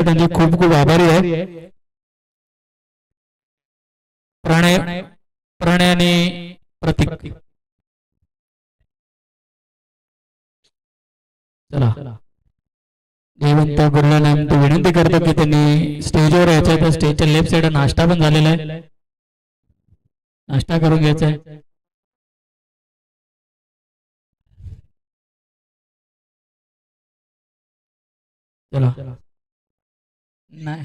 त्यांचे खूप खूप आभारी आहे. प्रणय आणि प्रतीक. चला जयवंत गुरुला विनंती करतो की त्यांनी स्टेजवर यायचं आहे. तर स्टेजच्या लेफ्ट साइड नाश्ता पण झालेला आहे, नाश्ता करून घ्यायचा आहे. चला नाही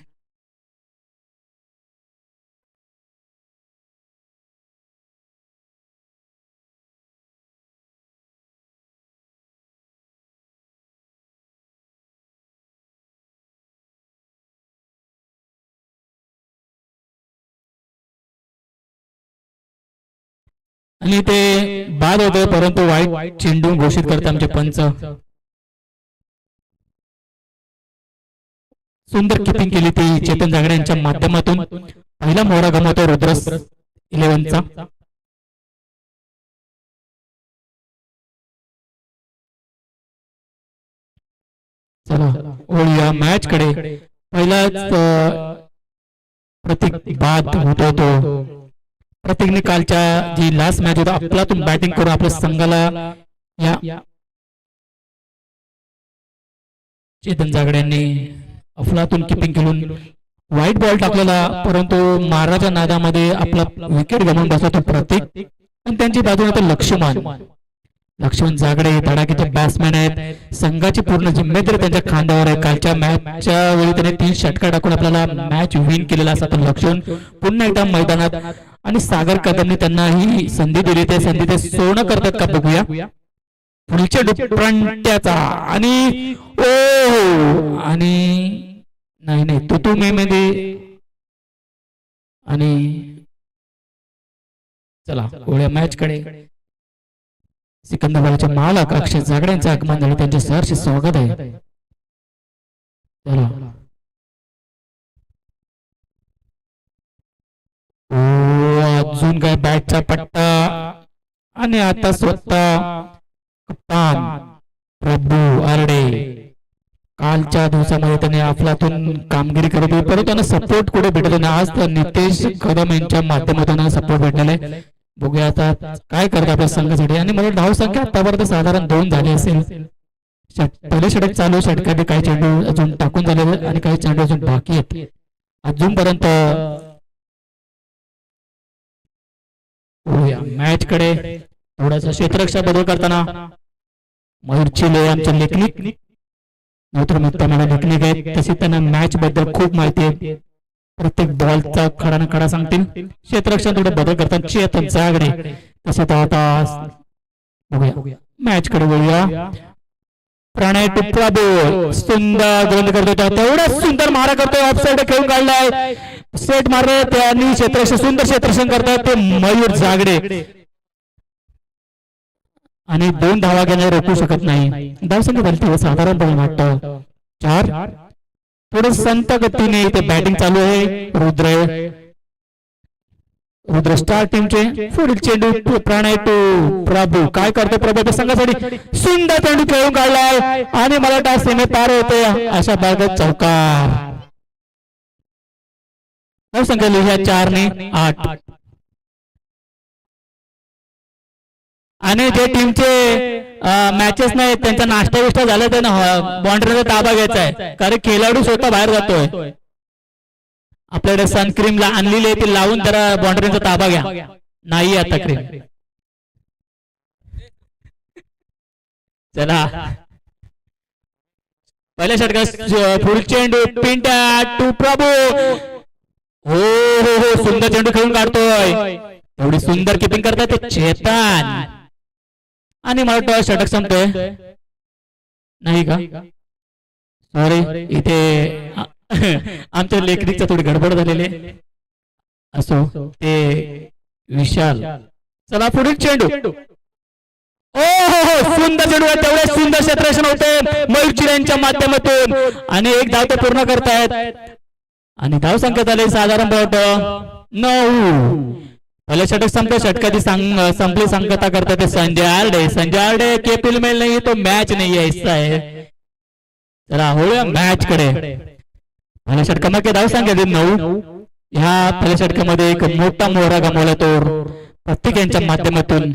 आणि ते बाद होते, परंतु वाईट चेंडू घोषित करतात आमचे पंच. सुंदर किपिंग केली ती चेतन जागडे यांच्या माध्यमातून. पहिला मोहरा गमवतो रुद्रस 11चा. चला ओळूया मॅच कडे. पहिलाच प्रतीक बाद होतो. तो प्रतीकने कालच्या जी लास्ट मॅच होता आपल्यातून बॅटिंग करून आपल्या संघाला या चेतन जागड्यांनी अफलातून किपिंग केलून व्हाईट बॉल टाकलेला, परंतु माराच्या नादामध्ये आपला विकेट गमावून बसला तो प्रतीक. आणि त्यांची बाजूने तर लक्ष्मण जागडे धडाकेचे बॅट्समॅन आहेत. संघाची पूर्ण जिम्मेदारी त्यांच्या खांद्यावर आहे. कालच्या मॅचच्या वेळी त्याने 3 षटकार टाकून आपल्याला मॅच विन केलेला असा तो लक्ष्मण पुन्हा एकदा मैदानात. आणि सागर कदमने त्यांना ही संधी दिली, ते संधी ते सोनं करतात का बघूया. पुढच्या दुप्रांत्याचा आणि ओ आणि नाही तू मे मध्ये. आणि चला ओळ्या मॅच कडे. सिकंदराबादच्या मालक अक्षय जागड्यांचं आगमन झालं, त्यांचे सहर्ष स्वागत आहे. चला अजून काय बॅटचा पट्टा. आणि आता स्वतः कप्तान प्रभू आरडे कालच्या दिवसामध्ये त्यांनी अफलातून कामगिरी करत होती, परंतु त्यांना सपोर्ट कुठे भेटत नाही. आज तर नितेश कदम यांच्या माध्यमातून सपोर्ट भेटलेला आहे. बघूया आता काय करतात आपल्या संघासाठी. आणि मला धाव संख्या आतापर्यंत साधारण 2 झाली असेल. पहिले षटक चालू, षटकात काही चेंडू अजून टाकून झालेले आणि काही चेंडू अजून बाकी आहेत अजूनपर्यंत. मॅच कडे थोडासा क्षेत्ररक्षण बदल करताना मयूर चिले आमचे लेखनिक मित्र मला लेखनिक आहेत, तशी त्यांना मॅच बद्दल खूप माहिती आहे. प्रत्येक बॉलचा खडा ना खडा सांगतील. क्षेत्ररक्षण थोडे बदल करतात चेतन जागडे. तसं तर आता बघूया मॅच कडे वळूया. प्रणय टुपरा बोल सुंदर गोल करतो, तेवढा सुंदर मारा करतो. ऑफसाइड खेळून काढलाय, सेट मारले त्यांनी. क्षेत्ररक्षण सुंदर क्षेत्ररक्षण करतात ते मयूर जागडे. आणि 2 धावा घेण्यावर रोखू शकत नाही. धावसंख्या भरती साधारणपणे वाटतं 4. थोडं संत गतीने इथे बॅटिंग चालू आहे. रुद्र स्टार टीमचे. पुढील चेंडू प्रणय टू प्रभू. काय करतो प्रभू संघासाठी. सुंदर चेंडू खेळून काढलाय आणि मला वाटतं सीमे पार होते अशा भागात चौकार. धावसंख्या लिहिल्या 4 ने 8. आणि जे टीमचे मॅचेस नाही त्यांचा नाश्ता विष्टा झाला तर बाउंड्रीचा ताबा घ्यायचा आहे, कारण खेळाडू स्वतः बाहेर जातोय. आपल्याकडे सनक्रीम आणलेली आहे ती लावून जरा बाउंड्रीचा ताबा घ्या. नाही आता क्रीम. चला पहिल्या षटकात फुल चेंडू पिंट्या टू प्रभू. हो सुंदर चेंडू खेळून काढतोय. एवढी सुंदर किपिंग करतात ते चेतन. आणि मला वाटतं षटक संपतोय नाही का. सॉरी इथे आमच्या लेखनिकचा थोडी गडबड झालेली असो ते विशाल. चला पुढील चेंडू. हो सुंदर चेंडू आहे, तेवढे सुंदर क्षेत्ररक्षण होते मयूर चिरे यांच्या माध्यमातून. आणि 1 धाव ते पूर्ण करतायत. आणि धाव संख्या झाली साधारण 9. पहले षटक संपले, षटकाची संपली सांगता करता ते संजय आरडे केपीएल में नहीं तो मैच नहीं है ऐसा है. चला होळ्या मॅच कडे. पहिल्या षटकामध्ये धाव सांगितले 9. ह्या पहिल्या षटकामध्ये एक मोठा मोहरा गमावला तो प्रत्येक यांच्या माध्यमातून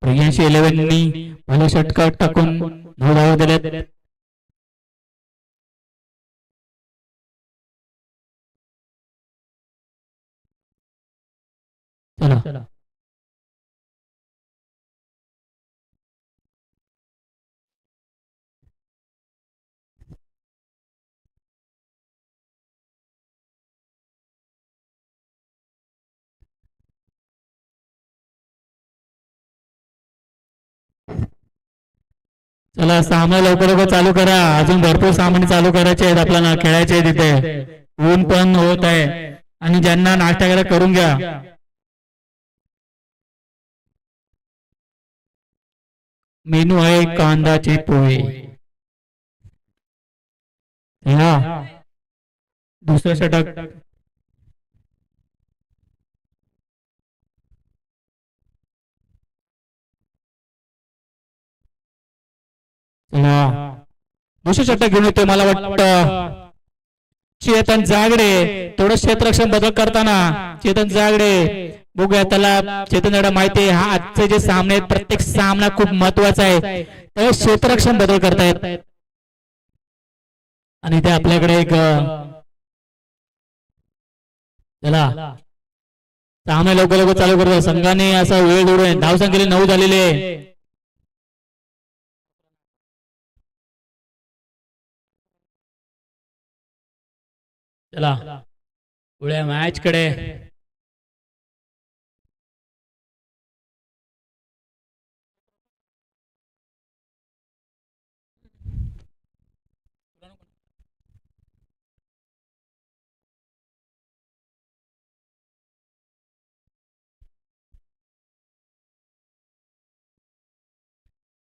प्रियांशी 11नी पहिल्या षटकात टाकून 9 धावा दिल्यात. चला चला सामना लवकर लवकर चालू करा. अजून भरपूर सामने चालू करायचे आहेत आपल्याला, खेळायचे आहेत तिथे. ऊन पण होत आहे आणि ज्यांना नाश्ता करायला करून घ्या. मेनू आहे कांदाचे पोहे. दुसरं षटक दुसरं षटक घेऊन येतोय मला वाटतं चेतन जागडे. थोडं क्षेत्ररक्षण बदल करताना चेतन जागडे बघूया त्याला. चेतन जागडे माहिती आहे हा आजचे जे सामने आहेत प्रत्येक सामना खूप महत्वाचा आहे. तर क्षेत्ररक्षण बदल करतायत आणि ते आपल्याकडे एक चला सामना लवकर लवकर चालू करतो. संघाने असा वेळ जोडून धाव संख्येने 9 झालेले. चला पुढे मॅच कडे.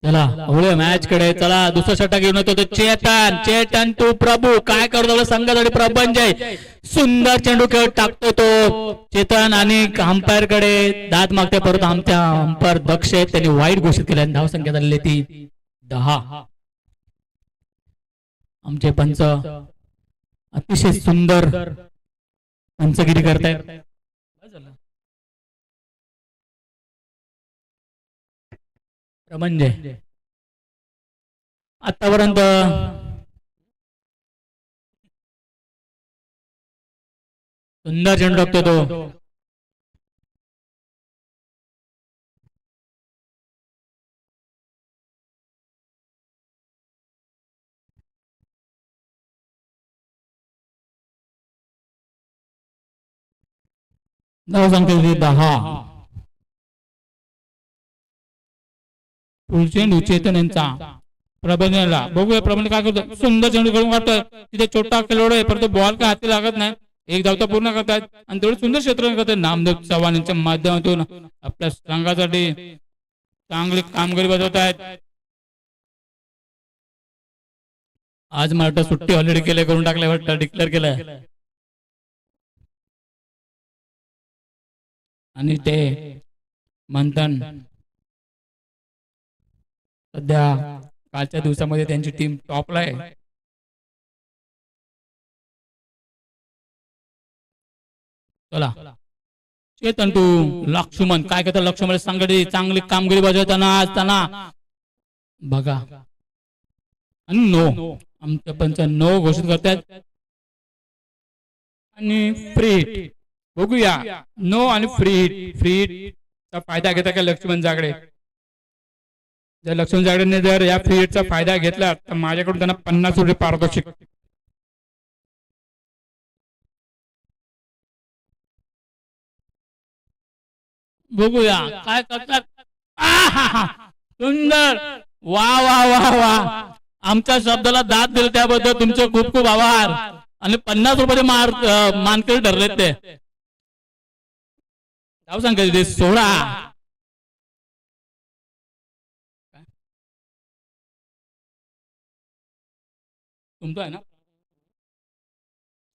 चला पुढे मॅच कडे. चला दुसरा षटक घेऊन येतो चेतन. चेतन तू प्रभू काय करतो संघासाठी प्रबंजय. सुंदर चेंडू खेळ टाकतो तो चेतन आणि अंपायर कडे दाद मागते. परत आमच्या अंपायर दक्ष आहेत त्यांनी वाईट घोषित केल्या. धाव संख्या झालेली ती 10. आमचे पंच अतिशय सुंदर पंचगिरी करतायत. म्हणजे आतापर्यंत सुंदर चेंडू टाकतो तो. धाव संख्या 10. चेंडू चेतन यांचा प्रबंधनाला बघूया. प्रबंध काय करतो सुंदर चेंडू खेळून काढतोय. तिथे छोटा खेळाडू आहे परंतु बॉल काय हाती लागत नाही. एक धाव तर पूर्ण करतायत आणि तेवढे सुंदर क्षेत्र करतात. नामदेव चव्हाण यांच्या माध्यमातून आपल्या संघासाठी चांगली कामगिरी बजावत आहेत. आज मला वाटतं सुट्टी ऑलरेडी केले करून टाकले वाटतं डिक्लेअर केलंय आणि ते मंथन सध्या कालच्या दिवसामध्ये त्यांची टीम टॉपला आहे. चला चेतन तू लक्ष्मण काय करता. लक्ष्मण संघटने चांगली कामगिरी बजावताना असताना बघा आणि नो आमच्या पंच नो घोषित करतात आणि फ्री हिट बघूया. नो आणि फ्री हिट. फ्री हिटचा फायदा घेता का लक्ष्मण जागडे. जर लक्ष्मण जागडेने जर या फ्री हिटचा फायदा घेतला तर माझ्याकडून त्यांना 50 रुपये पारितोषिक. बघूया काय करतात. सुंदर वा वा वा वा. आमच्या शब्दाला दाद दिले त्याबद्दल तुमचे खूप खूप आभार. आणि 50 रुपये मानकरी ठरलेत ते. जाऊ सांगायचे 16. तुमचं आहे ना.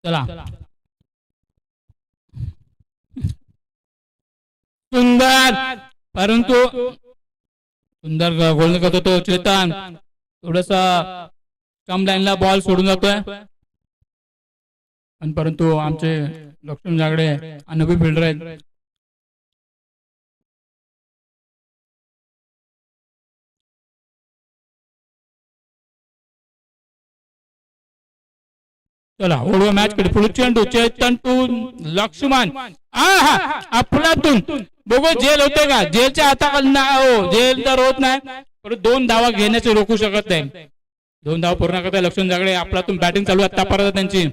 चला सुंदर परंतु सुंदर गोल करतो तो चेतन. थोडस स्टंप लाईनला बॉल सोडून जातोय. पण परंतु आमचे लक्ष्मण जागडे अनुभवी फिल्डर आहेत. चला ओढवा मॅच कडे पुढे चेंडू चेतन टू लक्ष्मण अफलातून बघू जेल होते का. जेलच्या हाताखाली हो जेल तर होत नाही परंतु 2 धावा घेण्याचे रोखू शकत नाही. 2 धावा पूर्ण करताय लक्ष्मण जागडे. आपलातून बॅटिंग चालू आहे आतापर्यंत त्यांची.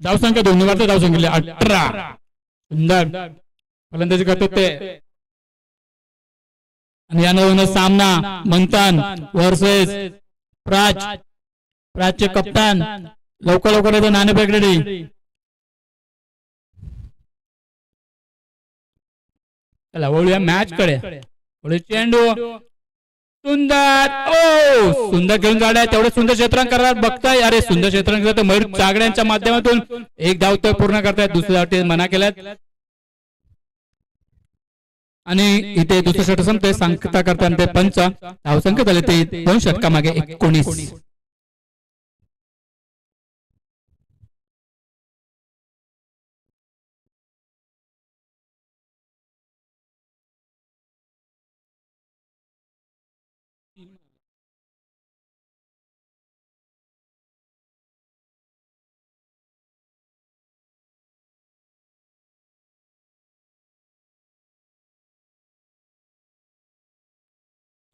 धावसंख्या 2 निवारते धावसंख्या 18. सुंदर फलंदाजी करतो ते. आणि यानंतर सामना मंथन वर्सेस प्राजचे कप्तान. लवकर लवकर येतो नाणेफेक रेडी. चला वळूया मॅच कडे. पुढे चेंडू सुंदर ओ सुंदर घेऊन जाड्या तेवढे सुंदर क्षेत्रांक करतात बघताय. अरे सुंदर क्षेत्रांक करतात मयूर जागड्यांच्या माध्यमातून 1 धाव तर पूर्ण करतायत. दुसऱ्या धाव मना केल्यात आणि इथे दुसरं षटक संपते. सांगता करताना ते पंच धावसंख्या झाले ते 2 षटकामागे 19.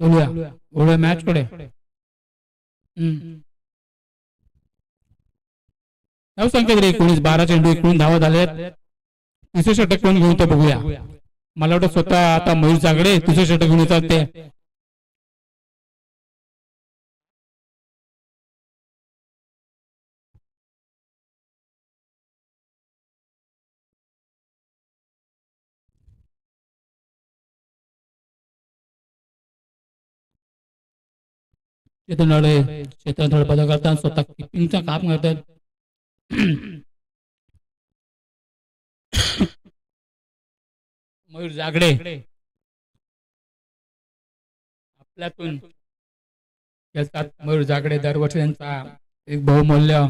बोलूया मॅच कडे. धावसंख्या 19. 12 चेंडू 19 धावा झाल्यात. तिसरे षटक कोण घेऊन ते बघूया. मला वाटतं स्वतः आता मयूर जागडे तिसरे षटक घेऊन येतात ते. चेतन बदल करतात स्वतः किपिंगचा काम करतात. मयूर जागडे आपल्यातून खेळतात. मयूर जागडे दरवर्षी त्यांचा एक बहुमूल्य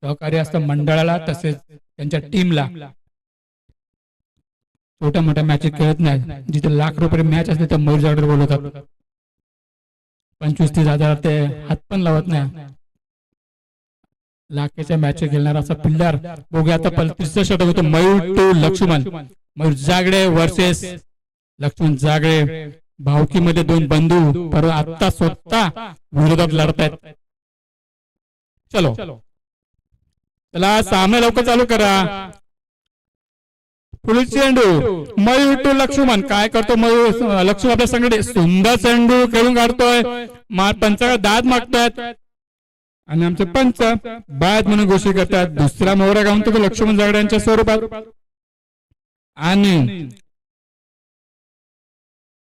सहकार्य असतं मंडळाला तसेच त्यांच्या टीमला. छोट्या मोठ्या मॅचेस खेळत नाही. जिथे लाख रुपये मॅच असते तर मयूर जागडे बोलवतात. 25-30 हजार ते हात पण लावत नाही. लाखेच्या मॅच खेळणारा असा फिल्डर बघूया आता. तिसरं षटक होतं मयूर टू लक्ष्मण. मयूर जागडे वर्सेस लक्ष्मण जागडे. भावकीमध्ये 2 बंधू पर आता स्वतः विरोधात लढतायत. चलो चला सामना लवकर चालू करा. पुढील चेंडू मयूर टू लक्ष्मण. काय करतो मयूर लक्ष्मण आपल्या संघटने. सुंदर चेंडू खेळून काढतोय. पंचाला दाद मागतात आणि आमचे पंच बाद म्हणून घोषित करतात. दुसरा मोहरा गाऊन तो लक्ष्मण जागड्यांच्या स्वरूपात. आणि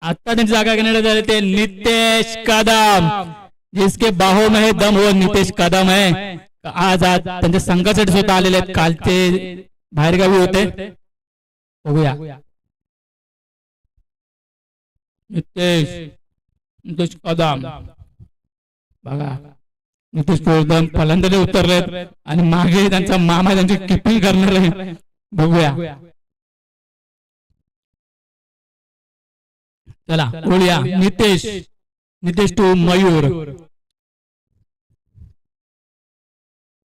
आता त्यांची जागा घेण्यात झाले ते नितेश कदम. जिसके बाहों में दम हो नितेश कदम है. आज त्यांच्या संघासाठी सुद्धा आलेले आहेत. कालचे बाहेरगावी होते. बघूया नितेश कदम. बघा नितेश कदम फलंदाजी उतरलेत आणि मागे त्यांचा मामा त्यांची किपिंग करणार आहे. बघूया चला बोलूया. नितेश टू मयूर.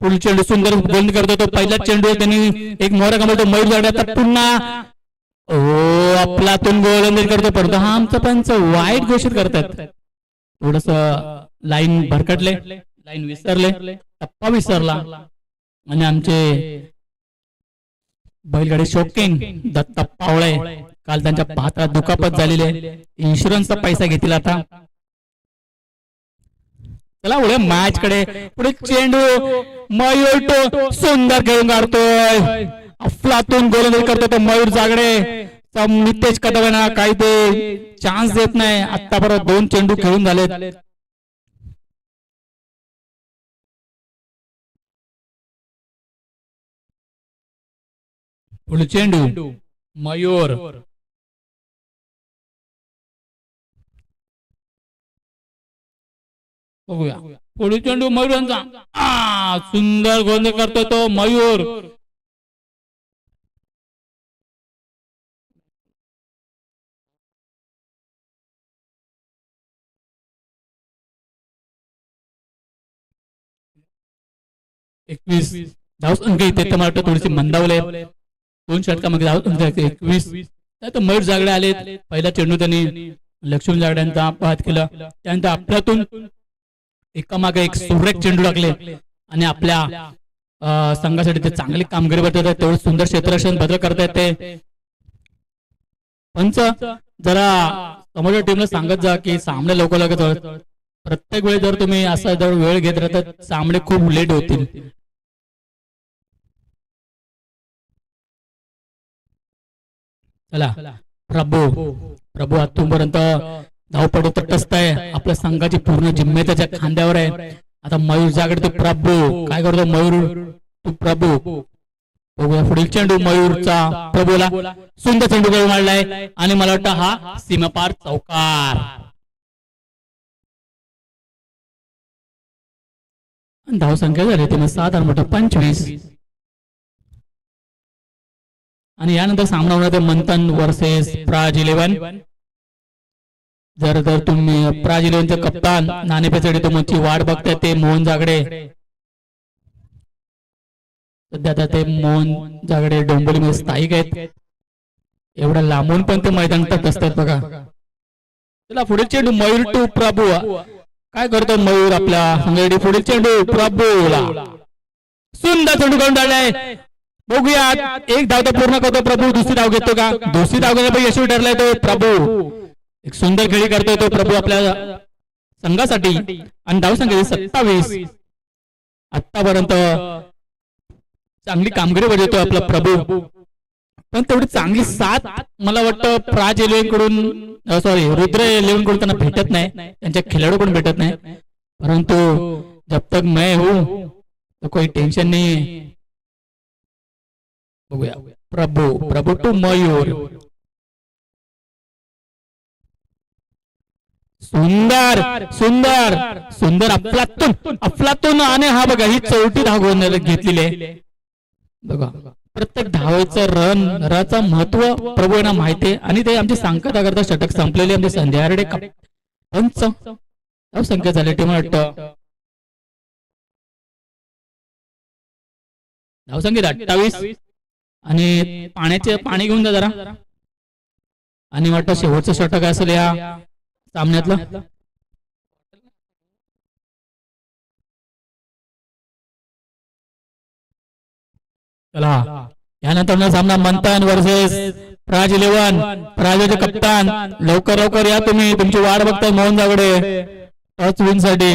पुढील चेंडू सुंदर गोलंदाजी करतो तो. पहिला चेंडू त्यांनी एक मोहरा कमवतो मयूर जागडे. पुन्हा आपलातून गोलंदाजी करतो परंतु हा आमचा पंच वाईट घोषित करतात. थोडस लाईन भरकटले. लाईन विसरले. टप्पा विसरला आणि आमचे बैलगाडी शौकीन दत्ता पावळे काल त्यांच्या पात्रात दुखापत झालेली आहे. इन्शुरन्सचा पैसा घेतील आता. चला उद्या मॅच कडे. पुढे चेंडू मयूर टू सुंदर खेळून काढतोय. अफलातून गोलंदाजी करतो तो मयूर जागडे. नितेश कदम काही ते चान्स देत नाही. आतापर्यंत 2 चेंडू खेळून झालेत. पुढे चेंडू मयूर. बघूया पुढील चेंडू मयूरांचा सुंदर गोंधळ करतो तो मयूर. एकवीस धावसंख्या इथे तर मला वाटतं थोडीशी मंदावले. 2 षटकामध्ये धावसंख्या 21. तर मयूर जागडे आले. पहिला चेंडू त्यांनी लक्ष्मण जागड्यांचा पात केला. त्यानंतर आपल्यातून एकामागे एक सुरेख चेंडू टाकले आणि आपल्या संघासाठी ते चांगली कामगिरी करतात. तेवढं सुंदर क्षेत्ररक्षण बदल करता येते. पंच जरा समोरच्या टीमला सांगत जा की सामने लवकर लगत प्रत्येक वेळी जर तुम्ही असा जर वेळ घेत राहता सामने खूप लेट होतील. चला प्रभू प्रभू आतापर्यंत धावपडू तटस्थ आहे. आपल्या संघाची पूर्ण जिम्मेदारी त्याच्या खांद्यावर आहे. आता मयूर जागड तो प्रभू काय करतो मयूर तू प्रभू पुढील चेंडू मयूरचा प्रभूला सुंदर चेंडू करून मारलाय आणि मला वाटतं हा सीमापार चौकार. धावसंख्या झाली ते 7 आणि मोठं 25. आणि यानंतर सामना होणार ते मंथन वर्सेस प्राज 11. जर तुम्ही प्राज 11चे कप्तान नाणेफेकसाठी तुमची वाट बघताय ते मोहन जागडे. सध्या आता ते मोहन जागडे डोंबिवलीमध्ये स्थायिक आहेत. एवढा लांबून पण ते मैदानात असतात बघा. चला पुढील चेंडू मयूर टू प्रभू काय करतो मयूर आपल्या संघासाठी पुढील चेंडू प्रभूला सुंदर चेंडू करून टाळलाय. बघूया एक धाव तर पूर्ण करतो प्रभू. दुसरी धाव घेतो का? दुसरी धाव घेण्यापैकी यशस्वी ठरलाय तो प्रभू. एक सुंदर खेळी करतोय तो प्रभू आपल्या संघासाठी आणि धावसंख्या 27. आतापर्यंत चांगली कामगिरी बजावतो आपला प्रभू. पण तेवढी चांगली साथ मला वाटतं प्राज 11 कडून सॉरी रुद्र 11 कडून त्यांना भेटत नाही. त्यांच्या खेळाडू पण भेटत नाही. परंतु जब तक मैं हूं तो कोई टेन्शन नहीं. बघूया प्रभू प्रभू टू मयूर. सुंदर सुंदर सुंदर अफलातून अफलातून आणि हा बघा ही 4थी धाव घेतलेली आहे बघा. प्रत्येक धावेचं रनचं महत्व प्रभू यांना माहिती आहे आणि ते आमची सांगता करता षटक संपलेले आमचे संध्याकाळी पंच संख्या झाली टीम वाटतं धावसंख्या 28. आणि पाण्याचे पाणी घेऊन जा जरा. आणि वाटतं शेवटचं षटक असेल या सामन्यातलं. चला यानंतर सामना मंथन वर्सेस प्राज 11. प्राजचे कप्तान लवकर लवकर या तुम्ही. तुमची वाट बघताय मोहन जागडे टच विन साठी.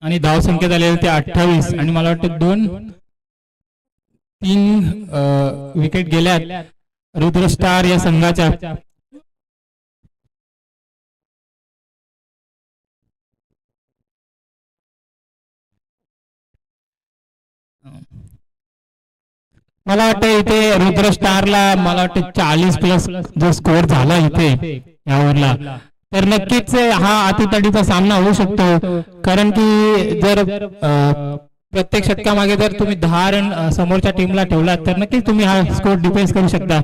आणि धावसंख्या झालेली ते 28 आणि मला वाटतं 2-3 विकेट गेल्यात रुद्र स्टार या संघाच्या. मला वाटतं इथे रुद्र स्टारला मला वाटतं 40+ जो स्कोअर झाला इथे यावरला, तर नक्कीच हा अतितडीचा सामना होऊ शकतो. कारण की जर प्रत्येक षटकामागे जर तुम्ही 10 रन समोरच्या टीमला ठेवलात तर नक्कीच तुम्ही हा स्कोअर डिफेन्स करू शकता.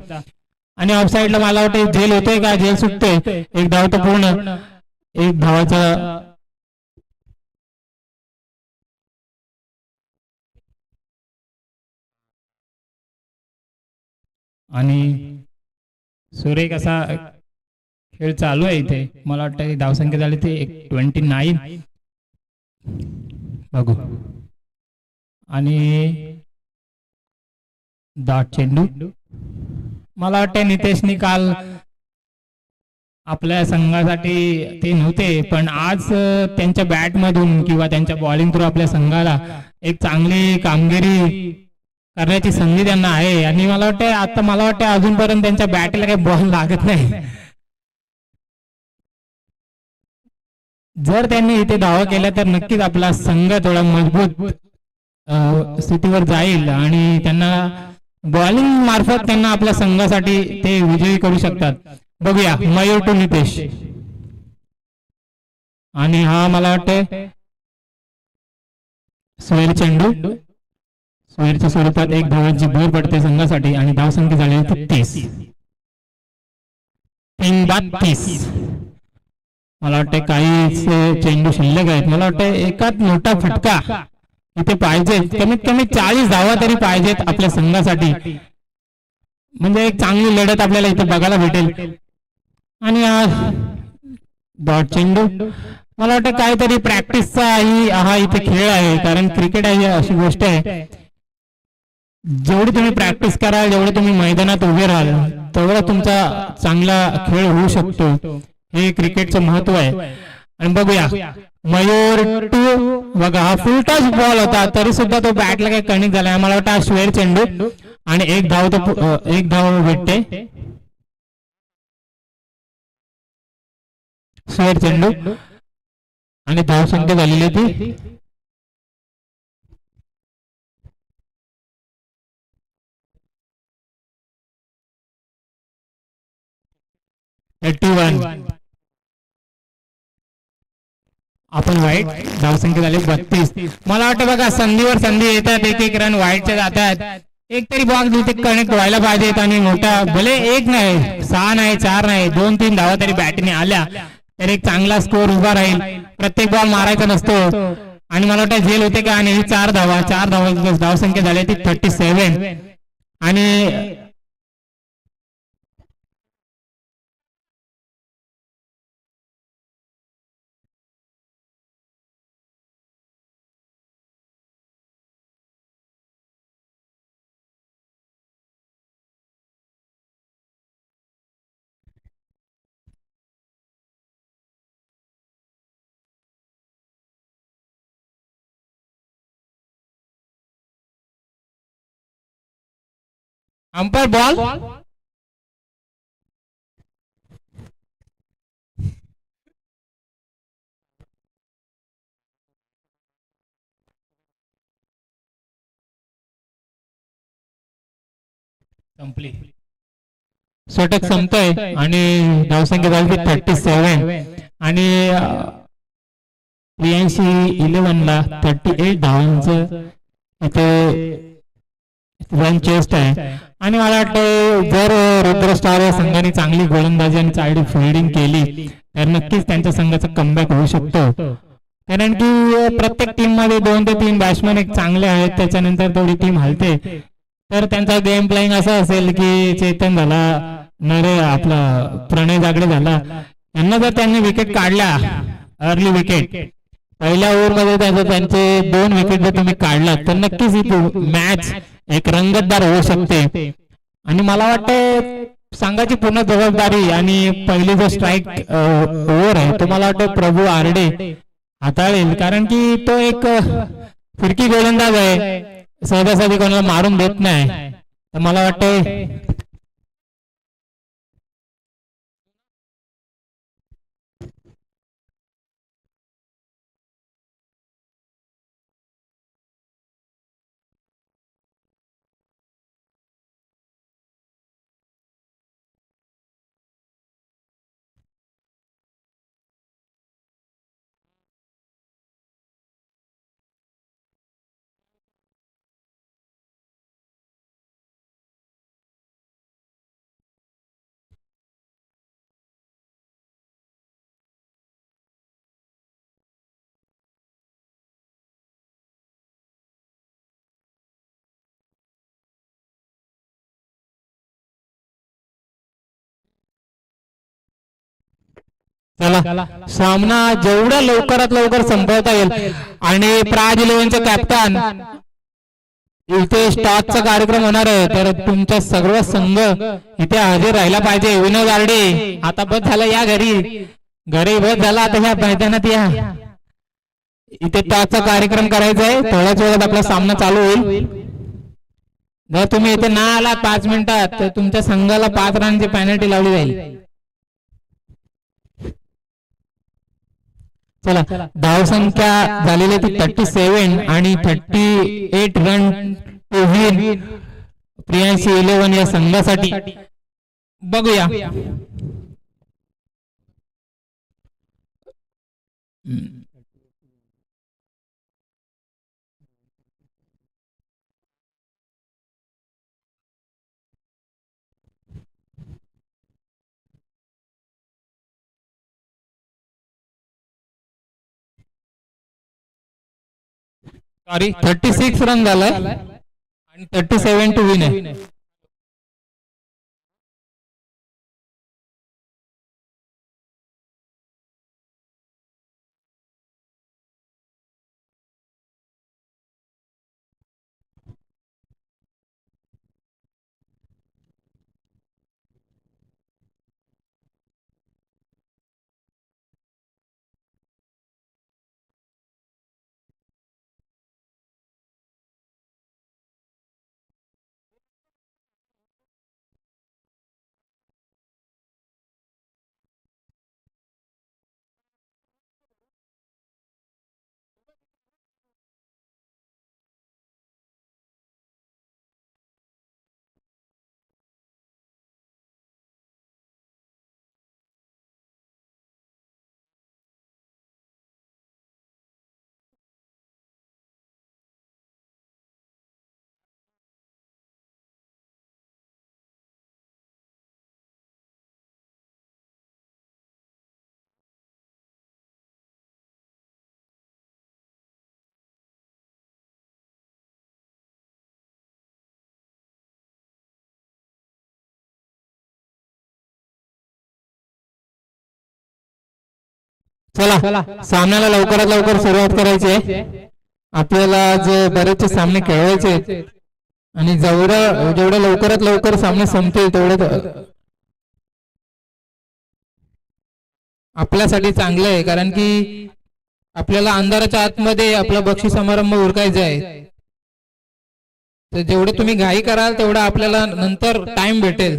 आणि ऑफसाईडला मला वाटतं झेल होतोय का झेल सुटते, एक धाव तर पूर्ण, एक धावाचा आणि सुरेख असा खेळ चालू आहे इथे. मला वाटतं धावसंख्या झाली ते 29 बघू. आणि डॉट चेंडू. मला वाटतं नितेशनी काल आपल्या संघासाठी ते नव्हते, पण आज त्यांच्या बॅटमधून किंवा त्यांच्या बॉलिंग थ्रू आपल्या संघाला एक चांगली कामगिरी करण्याची संधी त्यांना आहे. आणि मला वाटतं अजूनपर्यंत त्यांच्या बॅटला काही बॉल लागत नाही. जर त्यांनी इथे धावा केल्या तर नक्कीच आपला संघ थोडा मजबूत स्थितीवर जाईल आणि त्यांना बॉलिंग मार्फत त्यांना आपल्या संघासाठी ते विजयी करू शकतात. बघूया मयूर टू नितेश. आणि हा मला वाटतं स्वेर चेंडू, स्वेरच्या स्वरूपात एक धावांची भर पडते संघासाठी आणि धावसंख्या झाली 30. 3-30. मला वाटतं काही चेंडू शिल्लक आहेत. मला वाटतं एकात मोठा फटका इथे पाहिजे, कमीत कमी 40 धावा तरी पाहिजेत आपल्या संघासाठी, म्हणजे एक चांगली लढत आपल्याला इथे बघायला भेटेल. आणि डॉट चेंडू. मला वाटतं काहीतरी प्रॅक्टिसचा हा इथे खेळ आहे, कारण क्रिकेट आहे अशी गोष्ट आहे, जेवढी तुम्ही प्रॅक्टिस कराल, जेवढे तुम्ही मैदानात उभे राहाल, तेवढा तुमचा चांगला खेळ होऊ शकतो. हे क्रिकेटचं महत्व आहे. आणि बघूया मयूर टू. बघा हा फुल टच बॉल होता तरी सुद्धा तो बॅटला काही कनेक्ट झाला. मला वाटतं हा स्वेर चेंडू आणि एक धाव भेटते. स्वेर चेंडू आणि धावसंख्या झालेली ती 81. आपण वाईट धावसंख्या झाली 32. मला वाटतं बघा संधीवर संधी येतात, एक रन वाईटच्या जातात, एक तरी बॉल इथे कनेक्ट व्हायला पाहिजेत. आणि मोठा भले एक नाही, 6 नाही, 4 नाही, 2-3 धावा तरी बॅटने आल्या तर एक चांगला स्कोअर उभा राहील. प्रत्येक बॉल मारायचा नसतो. आणि मला वाटतं झेल होते का, आणि 4 धावा धावसंख्या झाली ती 37. आणि अंपायर बॉल. संपली, षटक संपतोय आणि धावसंख्या झाली 37. आणि 83-11ला 38 धावांचं इथे रन चेस्ट आहे. आणि मला वाटतं जर रुद्र स्टार या संघाने चांगली गोलंदाजी आणि चांगली फिल्डिंग केली तर नक्कीच त्यांच्या संघाचा कमबॅक होऊ शकतो. कारण की प्रत्येक टीम मध्ये 2 ते 3 बॅट्समॅन एक चांगले आहेत, त्याच्यानंतर थोडी टीम हलते. तर त्यांचा गेम प्लेइंग असं असेल की चेतन झाला, नरे आपला प्रणय जागडे झाला, यांना जर त्यांनी विकेट काढल्या, अर्ली विकेट पहिल्या ओव्हरमध्ये त्यांचे 2 विकेट जर तुम्ही काढलात तर नक्कीच ही मॅच एक रंगतदार होऊ शकते. आणि मला वाटतं संघाची पूर्ण जबाबदारी आणि पहिली जो स्ट्राईक ओव्हर आहे तो मला वाटतं प्रभू आरडे हाताळेल, कारण की तो एक फिरकी गोलंदाज आहे, सहजासहजी कोणाला मारून देत नाही. तर मला वाटतंय चला सामना जेवढ्या लवकरात लवकर संपवता येईल. आणि प्राज 11चे कॅप्टन इथे स्टॉकचा कार्यक्रम होणार आहे, तर तुमचा सर्व संघ इथे हजर राहिला पाहिजे. विनोद आरडे, आता बस झाला, या घरी बस झाला, आता ह्या मैदानात या. इथे टॉसचा कार्यक्रम करायचा आहे, थोड्याच वेळात आपला सामना चालू होईल. जर तुम्ही इथे ना आलात 5 मिनिटात तर तुमच्या संघाला 5 रनची पेनल्टी लावली जाईल. चला, धावसंख्या झालेली ती 37 आणि 38 रन टू विन प्रियांशी 11 या संघासाठी. बघूया सॉरी 36 रन झालाय आणि 37 टू विन आहे. चला, सामन्याला लवकरात लवकर सुरुवात करायची आहे. आपल्याला आज बरेचसे सामने खेळवायचे आहेत आणि जेवढं लवकरात लवकर सामने संपतील तेवढं आपल्यासाठी चांगलं आहे, कारण की आपल्याला अंधाराच्या आतमध्ये आपला बक्षीस समारंभ उरकायचा आहे. तर जेवढे तुम्ही घाई कराल तेवढा आपल्याला नंतर टाइम भेटेल.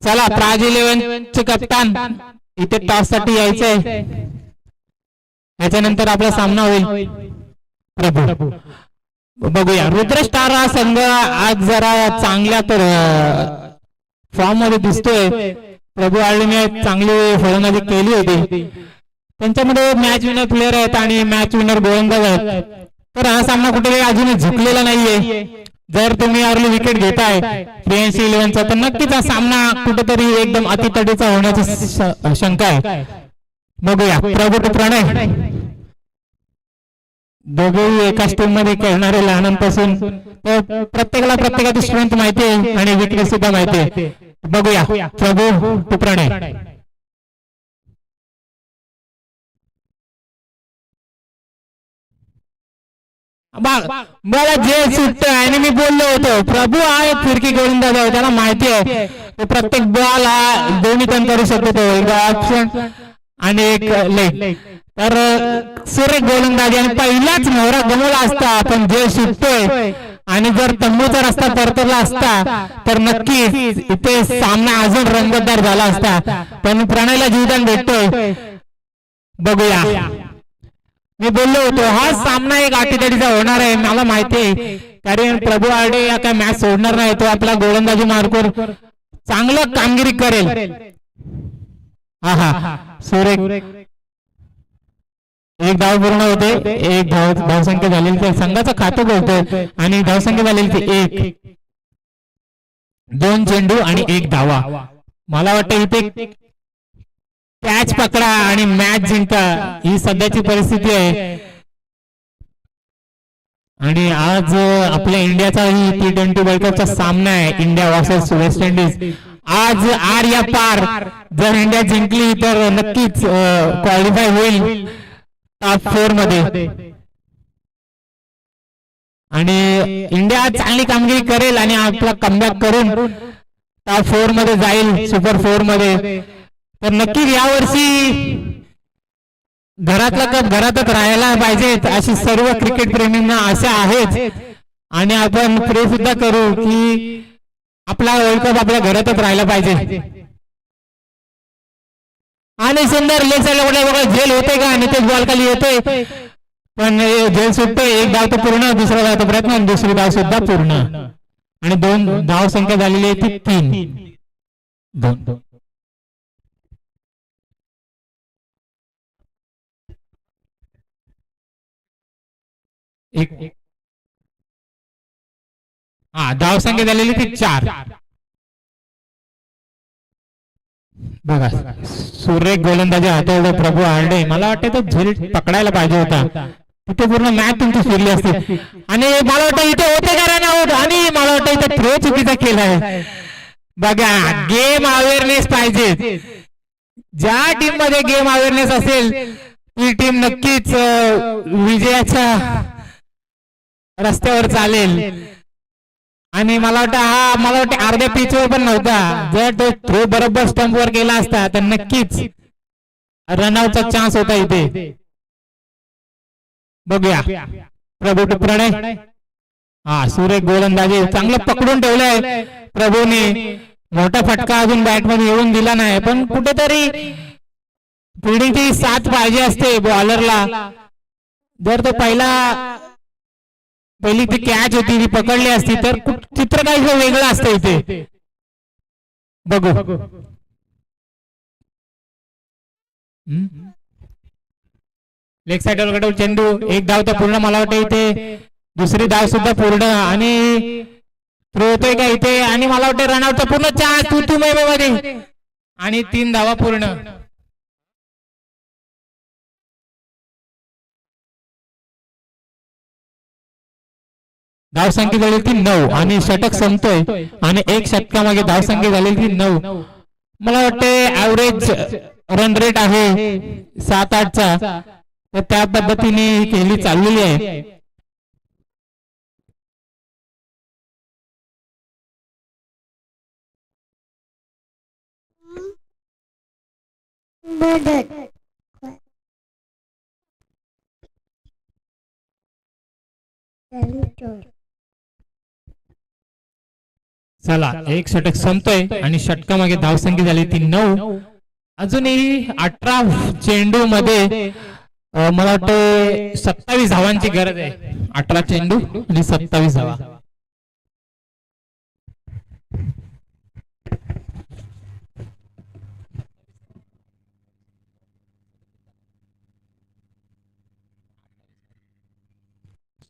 चला, प्राज 11चे कप्तान इथे टॉस साठी यायचंय, याच्यानंतर आपला सामना होईल. प्रभू, बघूया. रुद्र स्टार हा संघ आज जरा चांगल्या तर फॉर्म मध्ये दिसतोय. प्रभू आळीने चांगली फलंदाजी केली होती. त्यांच्यामध्ये मॅच विनर प्लेअर आहेत आणि मॅच विनर गोलंदाज आहेत. तर हा सामना कुठेतरी अजूनही झुकलेला नाहीये. जर तुम्ही अर्ली विकेट घेताय प्रियांशी 11चा तर नक्कीच हा सामना कुठेतरी एकदम अतितडीचा होण्याची शंका आहे. बघूया. प्रभू टू प्रणय, दोघेही एकाच टीम मध्ये खेळणारे लहानांपासून, तर प्रत्येकाला प्रत्येकाची स्ट्रेंथ माहिती आहे आणि विकेट सुद्धा माहिती आहे. बघूया. प्रभू टू प्रणय. मला जे सुटतंय आणि मी बोललो होतो प्रभू हा एक फिरकी गोलंदाज आहे, त्याला माहिती आहे तो प्रत्येक बॉल हा दोन्ही टर्न करू शकतो, तो एकदा ऑप्शन आणि एक लेग. तर सुरेख गोलंदाजी आणि पहिलाच मोहरा गमवला असता आपण जे सुटतोय, आणि जर तंबूचा रस्ता परतला असता तर नक्कीच इथे सामना अजून रंगतदार झाला असता. पण प्रणयला जीवदान भेटतोय, बघूया. मी बोललो होतो हा सामना एक अटीतटीचा होणार आहे, मला माहिती आहे, कारण प्रभू आरडे या काय मॅच सोडणार नाही, तो आपला गोलंदाजी मार्कवर चांगलं कामगिरी करेल. हा हा सुरेख एक धाव पूर्ण होते, एक धावसंख्या झालेली ते संघाचं खातं बोलतोय आणि धावसंख्या झालेली ती एक. 2 चेंडू आणि 1 धावा. मला वाटतं इथे कॅच पकडा आणि मॅच जिंका ही सध्याची परिस्थिती आहे. आणि आज आपल्या इंडियाचा ही T20 वर्ल्ड कपचा सामना आहे, इंडिया वर्सेस वेस्ट इंडिज. आज आर या पार, जर इंडिया जिंकली तर नक्कीच क्वालिफाय होईल टॉप 4 मध्ये. आणि इंडिया चांगली कामगिरी करेल आणि आपला कमबॅक करून टॉप 4 मध्ये जाईल, सुपर 4 मध्ये. तर नक्की यावर्षी घरातला कप घरातच राहायला पाहिजेत अशी सर्व क्रिकेट प्रेमींना आशा आहेच. आणि आपण प्रे सुद्धा करू की आपला वर्ल्ड कप आपल्या घरातच राहायला पाहिजे. आणि सुंदर लेग साईडला बघा झेल होते का, नितेश बॉल खाली येतोय पण झेल सुटतोय. एक धाव तर पूर्ण, दुसरा धाव तर प्रयत्न आणि दुसरी धाव सुद्धा पूर्ण. आणि 2 धाव संख्या झालेली आहे ती 3-2. हा धाव संख्या झालेली ती 4. बघा सुरेख गोलंदाजी हाताळलं प्रभू आरडे. मला वाटतं तो झेल पकडायला पाहिजे होता, तिथे पूर्ण मॅच तुमची फिरली असते. आणि मला वाटतं इथे होते का रन आउट, आणि मला वाटतं इथे थ्रो चुकीचा केलाय. बघा गेम अवेअरनेस पाहिजे. ज्या टीम मध्ये गेम अवेअरनेस असेल ती टीम नक्कीच विजयाच्या रस्त्यावर चालेल. आणि मला वाटतं अर्ध्या पिचवर पण नव्हता, जर तो थ्रो बरोबर स्टंप वर गेला असता तर नक्कीच रनआउटचा चान्स होता इथे. बघूया प्रभू प्रणय. हा सुरेख गोलंदाजी चांगलं पकडून ठेवलंय प्रभूने. मोठा फटका अजून बॅट मध्ये येऊन दिला नाही, पण कुठेतरी फिल्डिंगची साथ पाहिजे असते बॉलरला. जर तो पहिली ती कॅच होती ती पकडली असती तर चित्र काही वेगळं असतं इथे. बघू लेग साईडवर चेंडू, एक धाव तर पूर्ण. मला वाटतं इथे दुसरी धाव सुद्धा पूर्ण. आणि थ्रो होतोय का इथे, आणि मला वाटतं रनआउटचा पूर्ण चान्स तू मध्ये. आणि 3 धावा पूर्ण. धावसंख्या झाली ती 9 आणि षटक संपतोय आणि 1 षटकामागे धावसंख्या झाली ती 9. मला वाटते ऍव्हरेज रन रेट आहे 7-8चा, तर त्या पद्धतीने ही खेळी चाललेली आहे. चला 1 षटक संपतोय आणि षटकामागे धावसंख्या झाली ती 9. अजूनही 18 चेंडू मध्ये मला वाटतं 27 धावांची गरज आहे. 18 चेंडू आणि 27 धावा.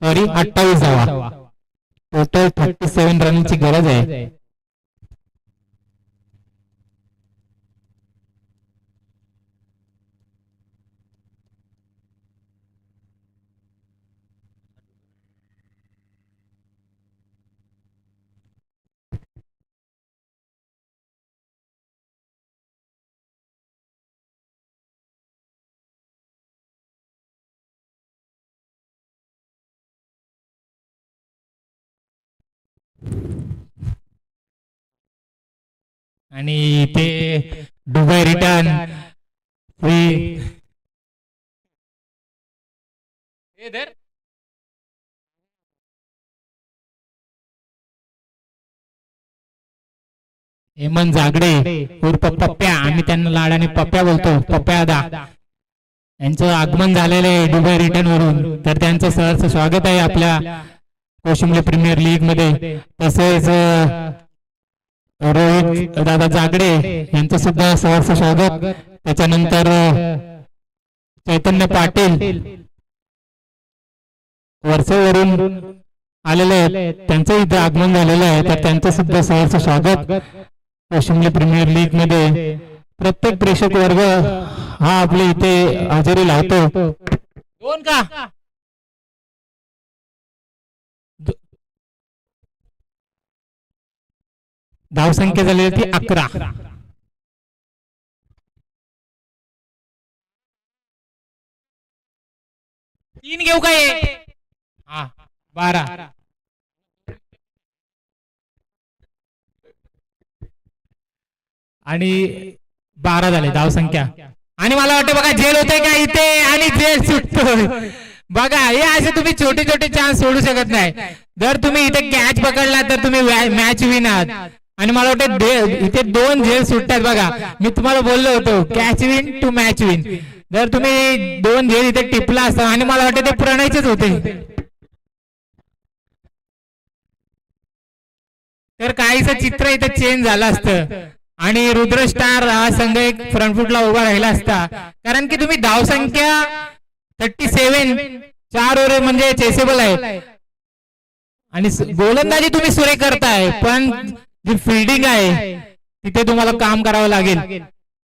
सॉरी 28 धावा. टोटल 37 रनची गरज आहे. आणि इथे दुबई रिटर्न हेमंत जागडे उर्फ पप्प्या, आम्ही त्यांना लाडाने पप्प्या बोलतो, पप्प्या दा यांचं आगमन झालेलं आहे दुबई रिटर्न वरून. तर त्यांचं सहर्ष स्वागत आहे आपल्या कोशिंबले प्रीमियर लीग मध्ये. तसेच रोहित दादा जागडे यांचं सुद्धा सहर्ष स्वागत. त्याच्यानंतर चैतन्य पाटील वर्षेवरून आलेले आहेत, त्यांचं इथं आगमन झालेलं आहे. तर त्यांचं सुद्धा सहर्ष स्वागत कोशिंबले प्रीमियर लीग मध्ये. प्रत्येक प्रेक्षक वर्ग हा आपले इथे हजेरी लावतो. दोन का धावसंख्या झाली ती 11. तीन घेऊ का हे? हा 12. आणि 12 झाले धावसंख्या. आणि मला वाटतं बघा जेल होते का इथे आणि जेल सुटतोय बघा. हे असे तुम्ही छोटे छोटे चान्स सोडू शकत नाही. जर तुम्ही इथे कॅच पकडला तर तुम्ही मॅच विन आहात. आणि मला वाटतं इथे 2 जेल सुटतात बघा. मी तुम्हाला बोललो होतो catch win to match win. जर तुम्ही 2 जेल इथे टिपला असता आणि मला वाटतं ते प्रणयचेच होते. तर काहीच चित्र इथे चेंज झालं असतं आणि रुद्र स्टार हा संघ एक फ्रंटफुटला उभा राहिला असता. कारण की तुम्ही धावसंख्या 37 4 ओव्हर म्हणजे चेसेबल आहे आणि गोलंदाजी तुम्ही सुरेख करताय, पण जी फिल्डिंग आहे तिथे तुम्हाला काम करावं लागेल.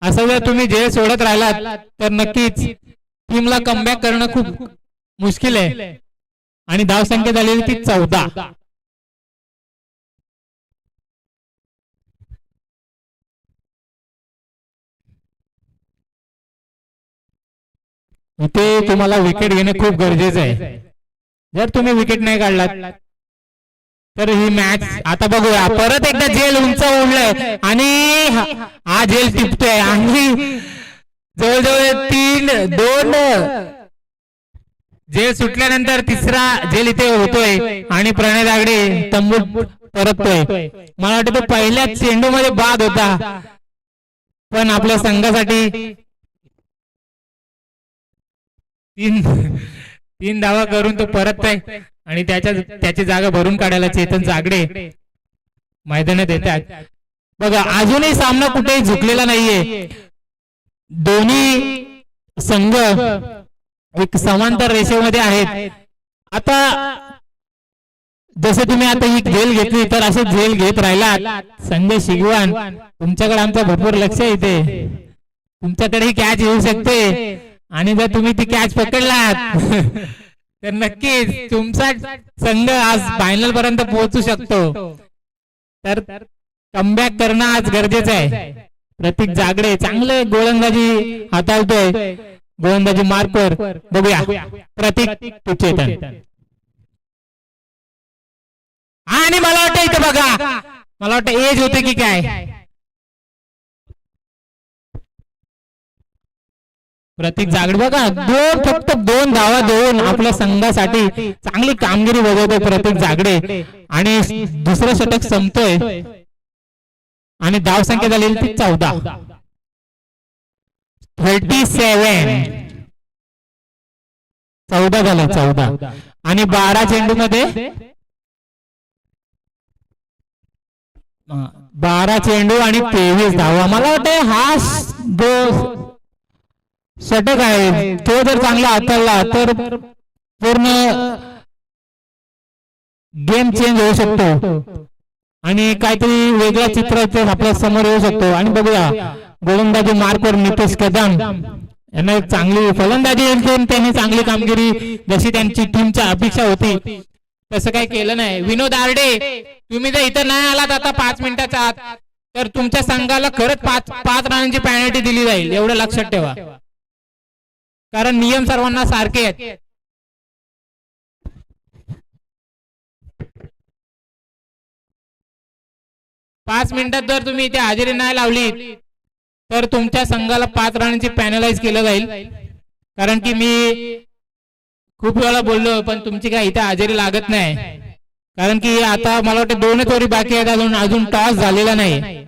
असं जर तुम्ही जे सोडत राहिलात तर नक्कीच टीमला कमबॅक करणं खूप मुश्किल आहे. आणि धावसंख्या झालेली ती 14. इथे तुम्हाला विकेट घेणे खूप गरजेचं आहे. जर तुम्ही विकेट नाही काढलात तर ही मॅच आता बघूया. परत एकदा जेल उंच उडलंय आणि हा जेल टिपतोय आणि जवळजवळ 2 जेल सुटल्यानंतर 3रा जेल इथे होतोय आणि प्रणय दागडे तंबूत परततोय. मला वाटतं तो पहिल्याच चेंडू मध्ये बाद होता, पण आपल्या संघासाठी 3 धावा करून तो परततोय आणि त्याची जागा भरून काढायला चेतन जागडे मैदानात येतात. बघा अजूनही सामना कुठेही झुकलेला नाहीये. दोन्ही संघ एक समांतर रेषेमध्ये आहेत. आता जसे तुम्ही आता ही झेल घेतली तर असे झेल घेत राहिलात. संजय शिगवान तुमच्याकडे आमचं भरपूर लक्ष येते, तुमच्याकडे ही कॅच येऊ शकते आणि जर तुम्ही ती कॅच पकडलात तर नक्कीच तुमचा संघ आज फायनल पर्यंत पोहोचू शकतो. तर कमबॅक करणं आज गरजेचं आहे. प्रतीक जागडे चांगले गोलंदाजी हाताळतोय, गोलंदाजी मार्कवर. बघूया प्रतीक टू चेतन. आणि मला वाटतं इथे बघा, मला वाटतं एज होते की काय. प्रतीक जागडे बघा फक्त 2 धावा देऊन आपल्या संघासाठी चांगली कामगिरी बजावतोय प्रतीक जागडे आणि दुसरं षटक संपतोय आणि धावसंख्या झालेली ती 14. 37 14 झालं 14 आणि 12 चेंडू मध्ये 12 चेंडू आणि 23 धावा. मला वाटतं हा जो षटक आहे तो जर चांगला हाताळला तर पूर्ण गेम चेंज होऊ शकतो आणि काहीतरी वेगळा चित्र आपल्या समोर येऊ शकतो. आणि बघूया गोलंदाजी मार्कवर नितेश कदम यांना एक चांगली फलंदाजी करून त्यांनी चांगली कामगिरी जशी त्यांची टीमच्या अपेक्षा होती तसं काही केलं नाही. विनोद आरडे तुम्ही जर इथं नाही आलात आता 5 मिनिटाच्या आत तर तुमच्या संघाला खरंच 5 रनांची पेनल्टी दिली जाईल, एवढं लक्षात ठेवा. कारण नियम सर्वांना सारखे आहेत. 5 मिनिटात जर तुम्ही इथे हजेरी नाही लावली तर तुमच्या संघाला 5 रनांची पॅनलाइज केलं जाईल. कारण की मी खूप वेळा बोललो पण तुमची काय इथे हजेरी लागत नाही. कारण की आता मला वाटतं 2च ओव्हरी बाकी आहेत, अजून टॉस झालेला नाही.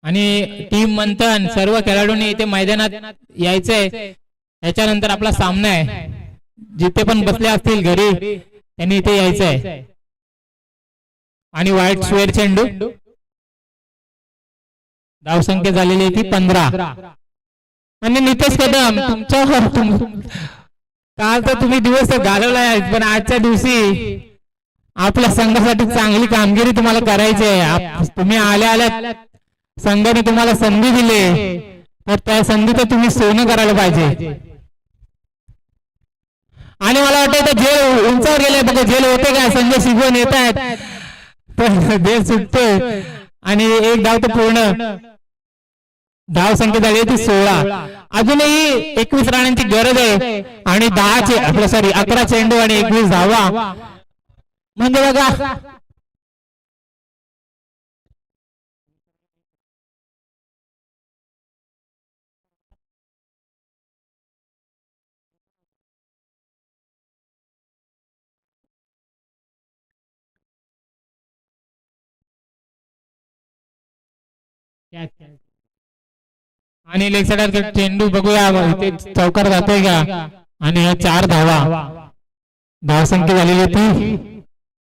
आणि टीम मंथन सर्व खेळाडूंनी इथे मैदानात यायचंय. याच्यानंतर आपला सामना आहे. जिथे पण बसले असतील घरी त्यांनी इथे यायचंय. आणि व्हाईट स्क्वेअर चेंडू, धावसंख्या झालेली आहे ती 15. आणि नितेश कदम तुमच्यावर काल तर तुम्ही दिवस घालवला आहे पण आजच्या दिवशी आपल्या संघासाठी चांगली कामगिरी तुम्हाला करायची आहे. तुम्ही आल्या आल्या संघाने तुम्हाला संधी दिली तर त्या संधीचं तुम्ही सोनं करायला पाहिजे. आणि मला वाटतं जेल उंचावर गेले बघा, जेल होते काय संजय शिकवून येत आहेत पण जेल सुटतोय. आणि एक धाव तर पूर्ण, धाव संख्या झाली ती 16. अजूनही 21 रनांची गरज आहे आणि 11 चेंडू आणि 21 धावा म्हणजे बघा आणि लेग साइड चेंडू बघूया इथे चौकार जातोय का. आणि 4 धावा, धावसंख्या झालेली ती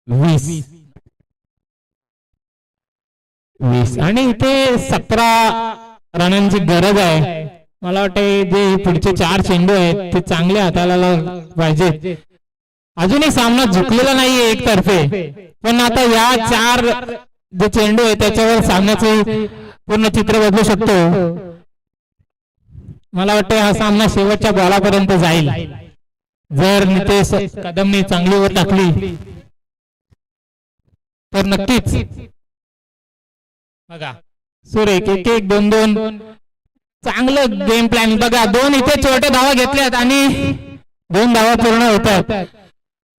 20. आणि इथे 17 रनांची गरज आहे. मला वाटतं जे पुढचे 4 चेंडू आहेत ते चांगले हाताळायला पाहिजेत. अजूनही सामना झुकलेला नाहीये एकतर्फे, पण आता या 4 जे चेंडू आहेत त्याच्यावर सामन्याचे पूर्ण चित्र बदलू शकतो. मला वाटतं हा सामना शेवटच्या बॉलापर्यंत जाईल जर नितेश कदमने चांगली वर टाकली तर नक्कीच. बघा सुरेख 1-1, 2-2 चांगलं गेम प्लॅन. बघा 2 इथे छोटे धावा घेतल्यात आणि 2 धावा पूर्ण होतात.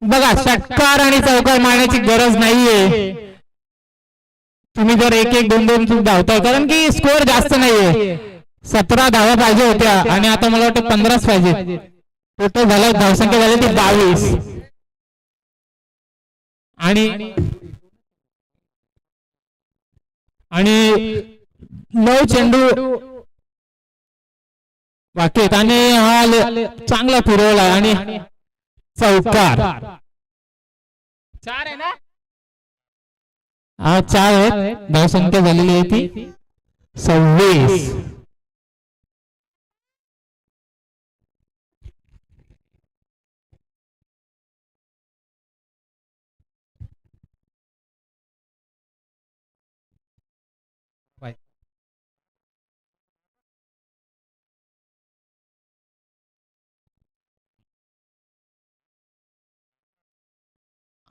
बघा षटकार आणि चौकार मारण्याची गरज नाहीये. तुम्ही जर 1-1, 2-2 धावताय कारण की स्कोअर जास्त नाहीये. 17 धावा पाहिजे होत्या आणि आता मला वाटतं 15च पाहिजे. टोटल झाला धावसंख्या झाली ती 22. आणि 9 चेंडू बाकी आहेत आणि हा चांगला फिरवला आणि चौकार. 4 आहे ना, हा 4 आहेत. धावसंख्या झालेली आहे ती 26.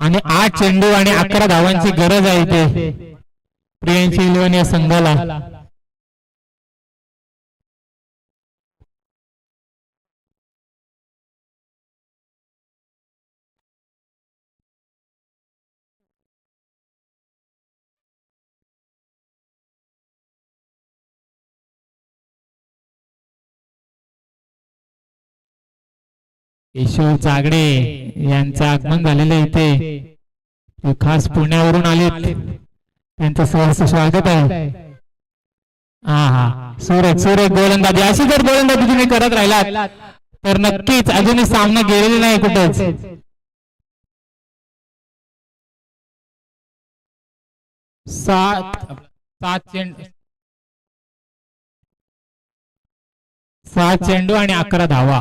आणि 8 चेंडू आणि 11 धावांची गरज आहे इथे प्रियांशी इलेव्हन या संघाला. केशव जागडे यांचं आगमन झालेलं इथे, खास पुण्यावरून आलेत, त्यांचं सहर्ष स्वागत आहे. हा सुरेख सुरेख गोलंदाजी. अशी जर गोलंदाजी तुम्ही करत राहिलात तर नक्कीच अजूनही सामना गेलेला नाही कुठेच. 7 चेंडू आणि 11 धावा.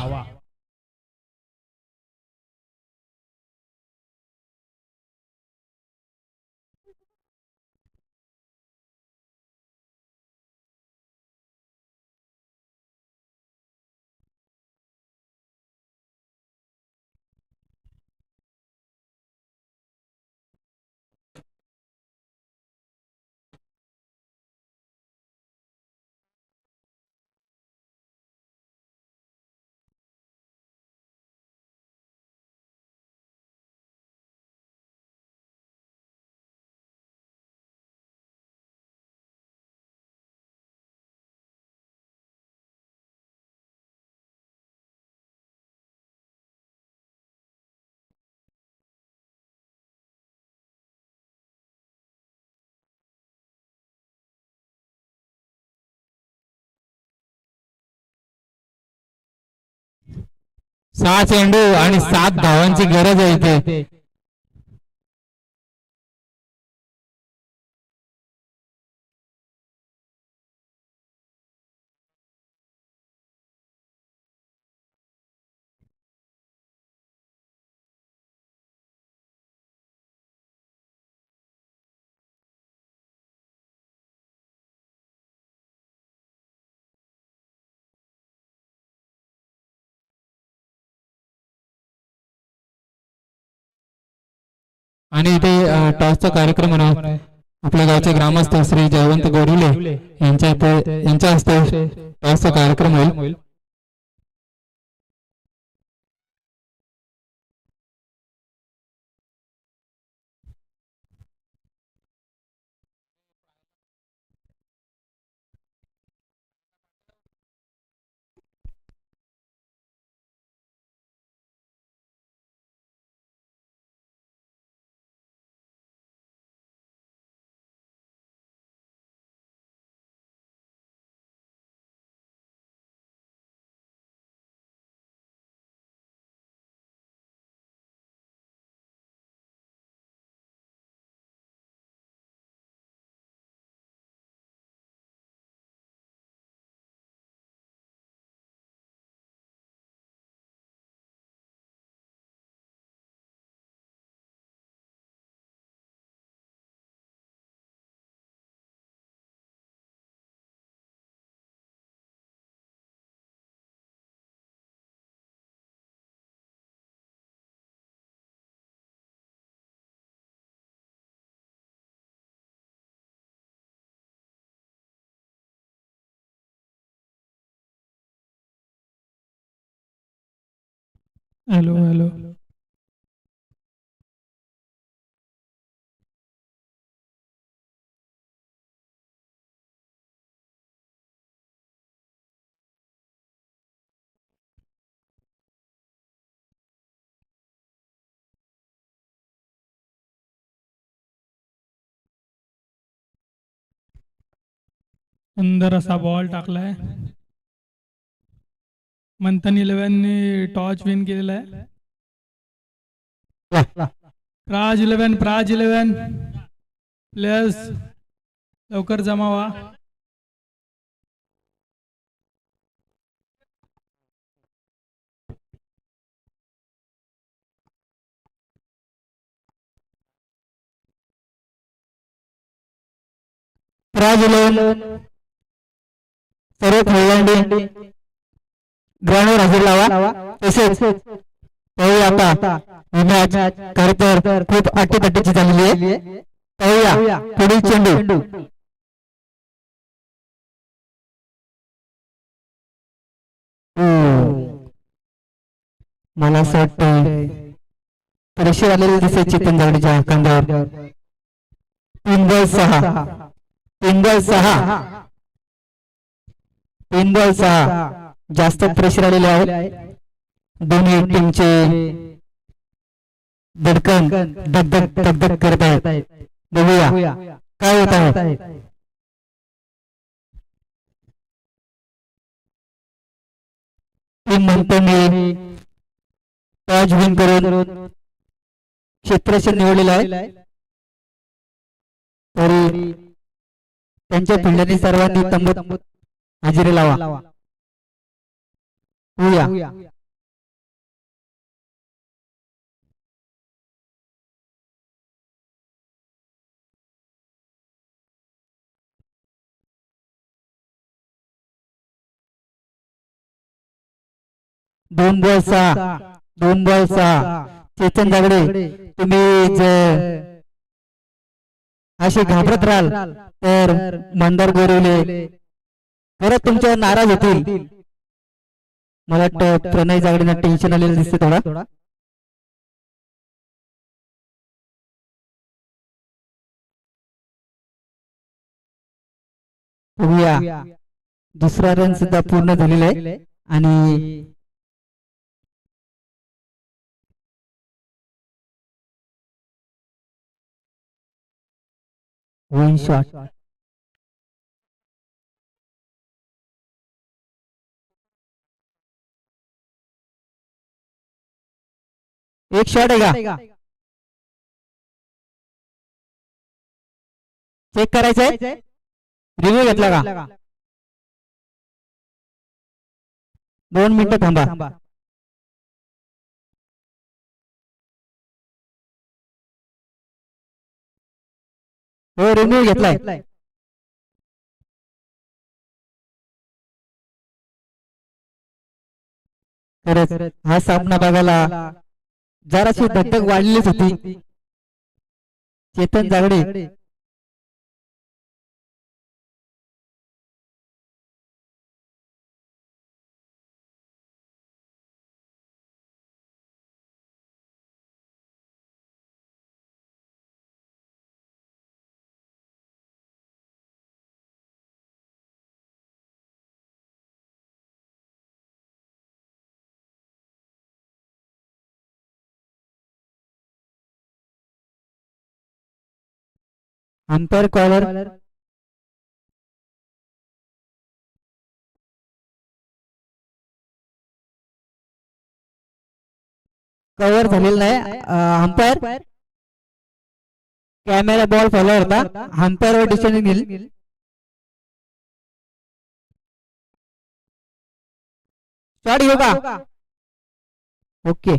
6 चेंडू आणि 7 धावांची गरज आहे इथे. आणि इथे टॉसचा कार्यक्रम होणार. आपल्या गावचे ग्रामस्थ श्री जयवंत गोरिले यांच्या हस्ते टॉसचा कार्यक्रम होईल. Hello hello. सुंदर असा बॉल टाकलाय. मंथन 11ने टॉच विन केलेला आहे. प्राज 11 प्लेयर्स लवकर जमा व्हा. प्राज 11 सर्व खेळाडू ग्राउंडवर हजर लावा. तसेच पाहूया आता ही मॅच खर तर खूप अटीतटीची झालेली आहे. पाहूया पुढील चेंडू. मला असं वाटतं प्रेशर आलेलं दिसते चेतन जावडेच्या खांद्यावर. 3 बॉल 6 जास्त प्रेशर आलेले आहे. दोन्ही टीमचे धडकन धगधग करत आहेत. बघूया काय होत आहे. टीम म्हणतो मी टॉस विन करून क्षेत्ररक्षण निवडलेलं आहे. तरी त्यांच्या फिल्डरनी सर्वांनी तंबूत हजेरी लावा. होऊया. दोन बॉल सहा. चेतन जागडे, तुम्ही असे घाबरत राहाल तर मंदार गोरिले परत तुमच्यावर नाराज होतील. मला वाटतं प्रणय जागडेंना टेन्शन आलेलं दिसते थोडा. बघूया. दुसरा रन सुद्धा पूर्ण झालेला आहे आणि वन शॉट. एक शॉट आहे का? चेक करायचंय, रिव्ह्यू घेतला का? 2 मिनिटं थांबा. हो, रिव्ह्यू घेतलाय. खरंच हा सामना बघायला जराशी धगधग वाढलीच होती. चेतन जागडे अंपायर कॉलर कव्हर झालेलं नाही. अंपायर कॅमेरा बॉल फॉलो होता. अंपायर वर डिसिजन घेईल. शॉट घेऊ का? ओके,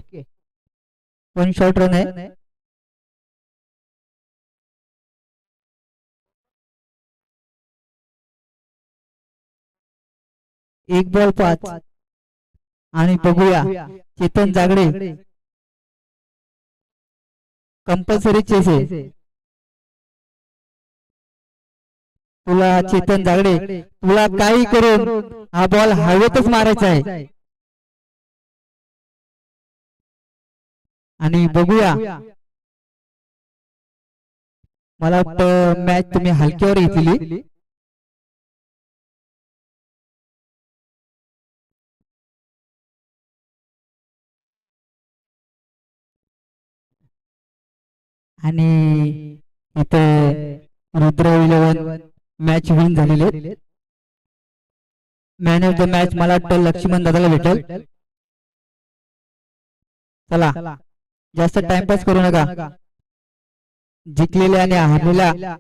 1 शॉट रन आहे. एक बॉल 5 आणि बघूया चेतन जागडे कंपल्सरी चेस आहे. तुला चेतन जागडे तुला काही करून हा बॉल हवेतच मारायचा आहे. आणि बघूया, मला वाटतं मॅच तुम्ही हलक्यावर घेतली. आणि इथे रुद्र 11 मॅच विन झालेले. मॅन ऑफ द मॅच मला वाटतं लक्ष्मण दादाला भेटेल. चला, जास्त टाइमपास करू नका. जिंकलेल्या आणि हारलेल्या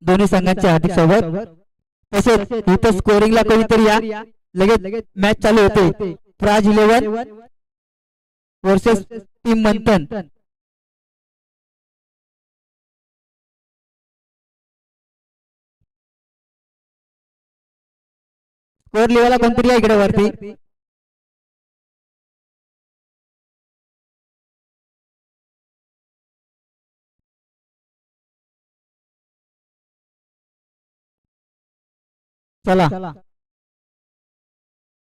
दोन्ही संघांच्या हार्दिक स्वागत. तसेच इथं स्कोरिंगला कोणीतरी या, लगेच मॅच चालू होते. प्राज 11 वर्सेस टीम मंथन. स्कोर लिहायला कोणतरी या इकडे वरती. चला,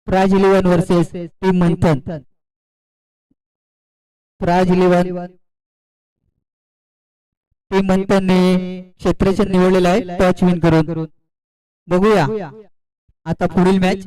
प्राज 11 वर्सेस टीम मंथन. प्राज 11 टीम मंथनने क्षेत्ररक्षण निवडलेलं आहे टॉच विन करून. बघूया आता पुढील मॅच.